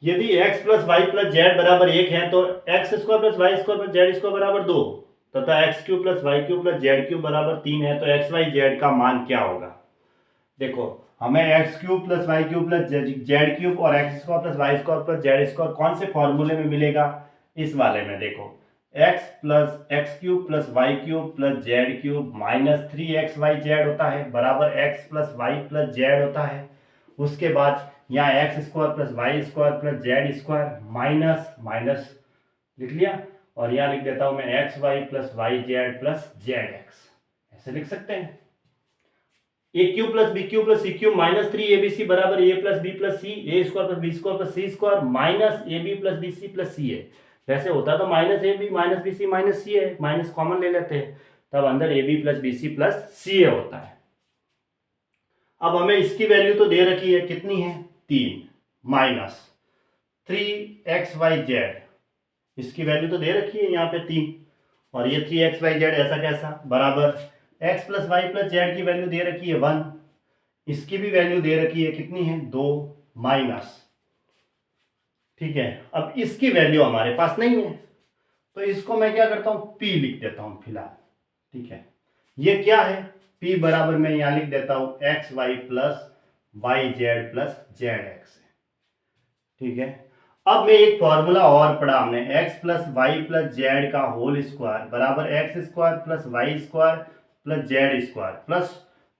यदि x plus y plus z बराबर 1 है तो x square plus y square plus z square बराबर 2 तथा x cube plus y cube plus z cube बराबर 3 है तो एक्स वाई जेड का मान क्या होगा। देखो हमें x cube plus y cube plus z cube और x square plus y square plus z square कौन से फॉर्मूले में मिलेगा। इस वाले में देखो x plus x cube plus y cube plus z cube minus 3xyz होता है बराबर x plus y plus z होता है। उसके बाद यहाँ x square plus y square plus z square minus minus लिख लिया और यहाँ लिख देता हूं मैं x y plus y z plus z x, ऐसे लिख सकते हैं। A cube plus b cube plus c cube minus 3abc बराबर a plus b plus c a square plus b square plus c square minus a b plus b c plus c है। वैसे होता तो minus a b minus b c minus c है, minus common ले लेते हैं तब अंदर a b plus b c plus c ए होता है। अब हमें इसकी वैल्यू तो दे रखी है, कितनी है 3 माइनस 3xyz, इसकी वैल्यू तो दे रखी है यहाँ पे 3 और ये 3xyz ऐसा कैसा बराबर x plus y plus z की वैल्यू दे रखी है 1, इसकी भी वैल्यू दे रखी है कितनी है 2 माइनस, ठीक है। अब इसकी वैल्यू हमारे पास नहीं है तो इसको मैं क्या करता हूं p लिख देता हूं फिलहाल, ठीक है। ये क्या है p बराबर मैं यहां लिख देता हूं x y plus y z plus z x, ठीक है। अब मैं एक फॉर्मूला और पढ़ा हमने x plus y plus z का होल स्क्वायर बराबर x square plus y square plus z square plus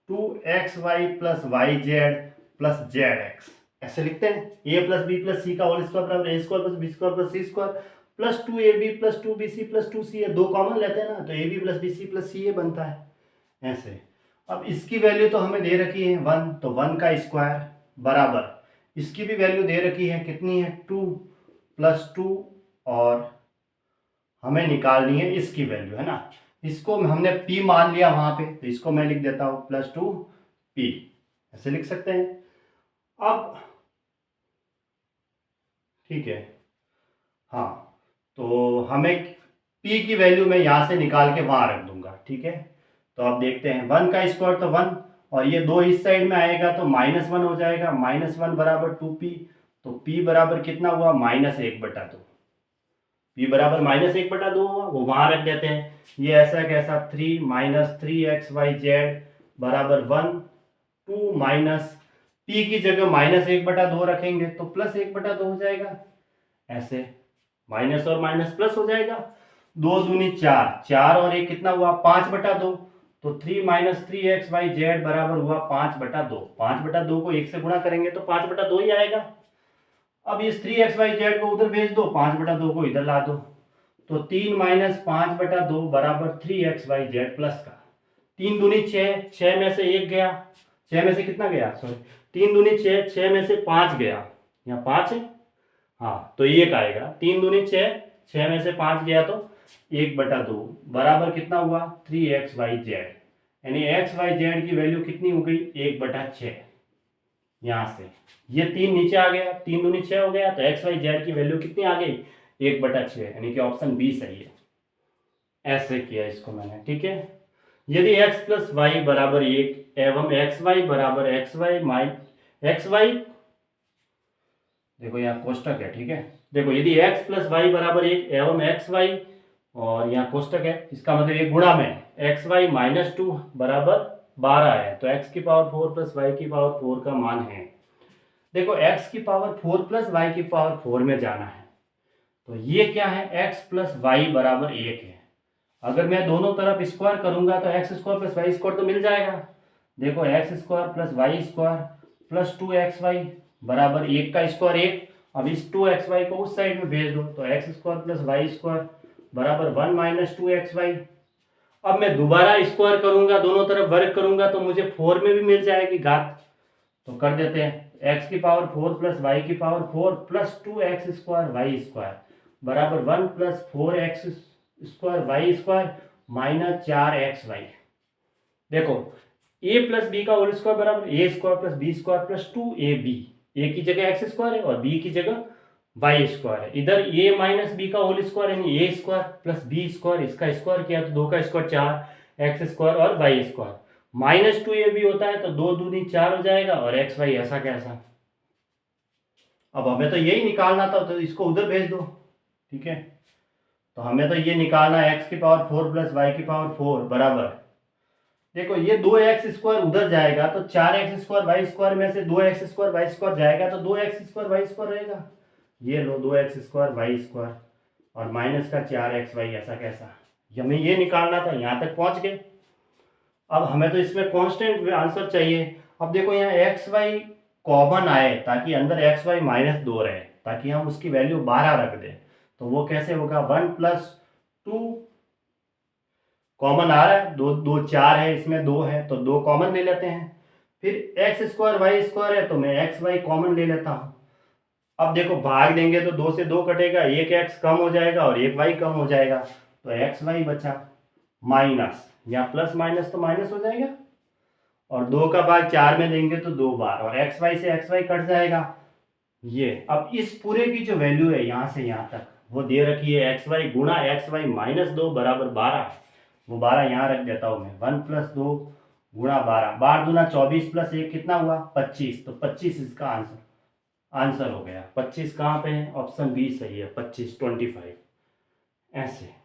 2xy plus y z plus z x, ऐसे लिखते हैं। a plus b plus c का होल स्क्वायर बराबर a square plus b square plus c square plus 2ab plus 2bc plus 2ca, दो common लेते हैं ना तो ab plus bc plus ca बनता है ऐसे। अब इसकी वैल्यू तो हमें दे रखी है 1 तो 1 का स्क्वायर बराबर इसकी भी वैल्यू दे रखी है कितनी है 2 प्लस 2 और हमें निकालनी है इसकी वैल्यू, है ना। इसको हमने p मान लिया वहां पे तो इसको मैं लिख देता हूं प्लस 2p, ऐसे लिख सकते हैं। अब ठीक है, हाँ तो हमें p की वैल्यू मैं यहां से निकाल के वहां रख दूंगा, ठीक है। तो अब देखते हैं 1 का स्क्वायर तो 1 और ये 2 इस साइड में आएगा तो -1 हो जाएगा, -1 बराबर 2p, तो p बराबर कितना हुआ -1/2, p बराबर -1/2 हुआ, वो वहां रख देते हैं। ये ऐसा कैसा 3 माइनस 3xyz बराबर 1 2 माइनस p की जगह -1/2 रखेंगे तो +1/2 हो जाएगा, ऐसे माइनस और माइनस प्लस हो जाएगा। 2 दूनी 4, 4 और 1 कितना हुआ 5/2, तो 3 माइनस 3xyz बराबर हुआ 5/2, 5/2 को 1 से गुणा करेंगे तो 5/2 ही आएगा। अब इस 3xyz को उधर भेज दो, 5/2 को इधर ला दो, तो 3 माइनस 5/2 बराबर 3xyz प्लस का 3 दूनी 6, 6 में से 1 गया, 6 में से कितना गया सॉरी 3 दूनी 6, 6 में से 5 गया, यहाँ 5 है, हाँ तो 1 आएगा। 3 दूनी 6, 6 में से 5 गया तो 1/2 बराबर कितना हुआ 3xyz, यानी xyz की वैल्यू कितनी हो गई 1/6। यहां से ये 3 नीचे आ गया, 3 दूनी 6 हो गया तो xyz की वैल्यू कितनी आ गई 1/6, यानी कि ऑप्शन बी सही है। ऐसे किया इसको मैंने, ठीक है। यदि x प्लस वाई बराबर 1 एवं एक्स वाई बराबर एक्स वाई एक्स वाई, देखो यहाँ कोष्टक है, ठीक है। देखो यदि x प्लस वाई बराबर 1 एवं एक्स वाई और यहाँ कोष्टक है, इसका मतलब ये गुणा में एक्स वाई -2 बराबर 12 है तो x की पावर 4 प्लस वाई की पावर 4 का मान है। देखो x की पावर 4 प्लस वाई की पावर 4 में जाना है तो ये क्या है x प्लस वाई बराबर 1 है। अगर मैं दोनों तरफ स्क्वायर करूंगा तो x square plus y square तो मिल जाएगा। देखो x square plus y square plus 2xy बराबर 1 का स्क्वायर 1, अब इस 2xy को उस साइड में भेज दो तो x square plus y square बराबर 1 माइनस 2xy। अब मैं दोबारा स्क्वायर करूंगा, दोनों तरफ वर्ग करूंगा तो मुझे 4 में भी मिल जाएगी घात, तो कर देते हैं x की पावर 4 प्लस वाई की power 4 plus 2x square y square बराबर 1 plus 4x square y square minus 4xy। देखो a प्लस बी का होल स्क्वायर बराबर a square plus b square plus 2ab, a की जगह एक्स स्क्वायर है और b की जगह वाई स्क्वायर है। इधर a माइनस बी का होल स्क्वायर यानी ए स्क्वायर प्लस बी स्क्वायर, इसका स्क्वायर किया तो 2 का स्क्वायर 4 एक्स स्क्वायर और वाई स्क्वायर -2ab होता है तो 2 दूनी 4 हो जाएगा और एक्स वाई ऐसा कैसा, अब हमें तो यही निकालना था, तो इसको उधर भेज दो, ठीक है। तो हमें तो ये निकालना है x की पावर 4 प्लस वाई की पावर 4 बराबर, देखो ये 2x² उधर जाएगा तो 4x² वाई स्क्वायर में से 2x² वाई स्क्वायर जाएगा तो 2x² वाई स्क्वायर रहेगा। ये लो 2x² वाई स्क्वायर और माइनस का 4xy, ऐसा कैसा, हमें ये निकालना था, यहाँ तक पहुँच गए। अब हमें तो इसमें कांस्टेंट आंसर चाहिए। अब देखो यहाँ एक्स वाई कॉमन आए ताकि अंदर एक्स वाई -2 रहे, ताकि हम उसकी वैल्यू 12 रख दें। तो वो कैसे होगा, 1 + 2 कॉमन आ रहा है, 2 2 4 है, इसमें 2 है तो 2 कॉमन ले लेते हैं। फिर x² वाई स्क्वायर है तो मैं एक्स वाई कॉमन ले लेता हूँ। अब देखो भाग देंगे तो 2 से 2 कटेगा, एक x कम हो जाएगा और एक y कम हो जाएगा, तो एक्स वाई बचा माइनस, या प्लस माइनस तो माइनस हो जाएगा, और 2 का भाग 4 में देंगे तो 2 बार, और एक्स वाई से एक्स वाई कट जाएगा। ये अब इस पूरे की जो वैल्यू है यहाँ से यहाँ तक वो दे रखी है, एक्स वाई गुणा एक्स वाई -2 बराबर 12। वो 12 यहाँ रख देता हूँ मैं, 1 + 2 गुणा 12, 12 दूना 24 + 1 कितना हुआ 25, तो 25 इसका आंसर हो गया। 25 कहाँ पे है, ऑप्शन बी सही है, 25 25 ऐसे।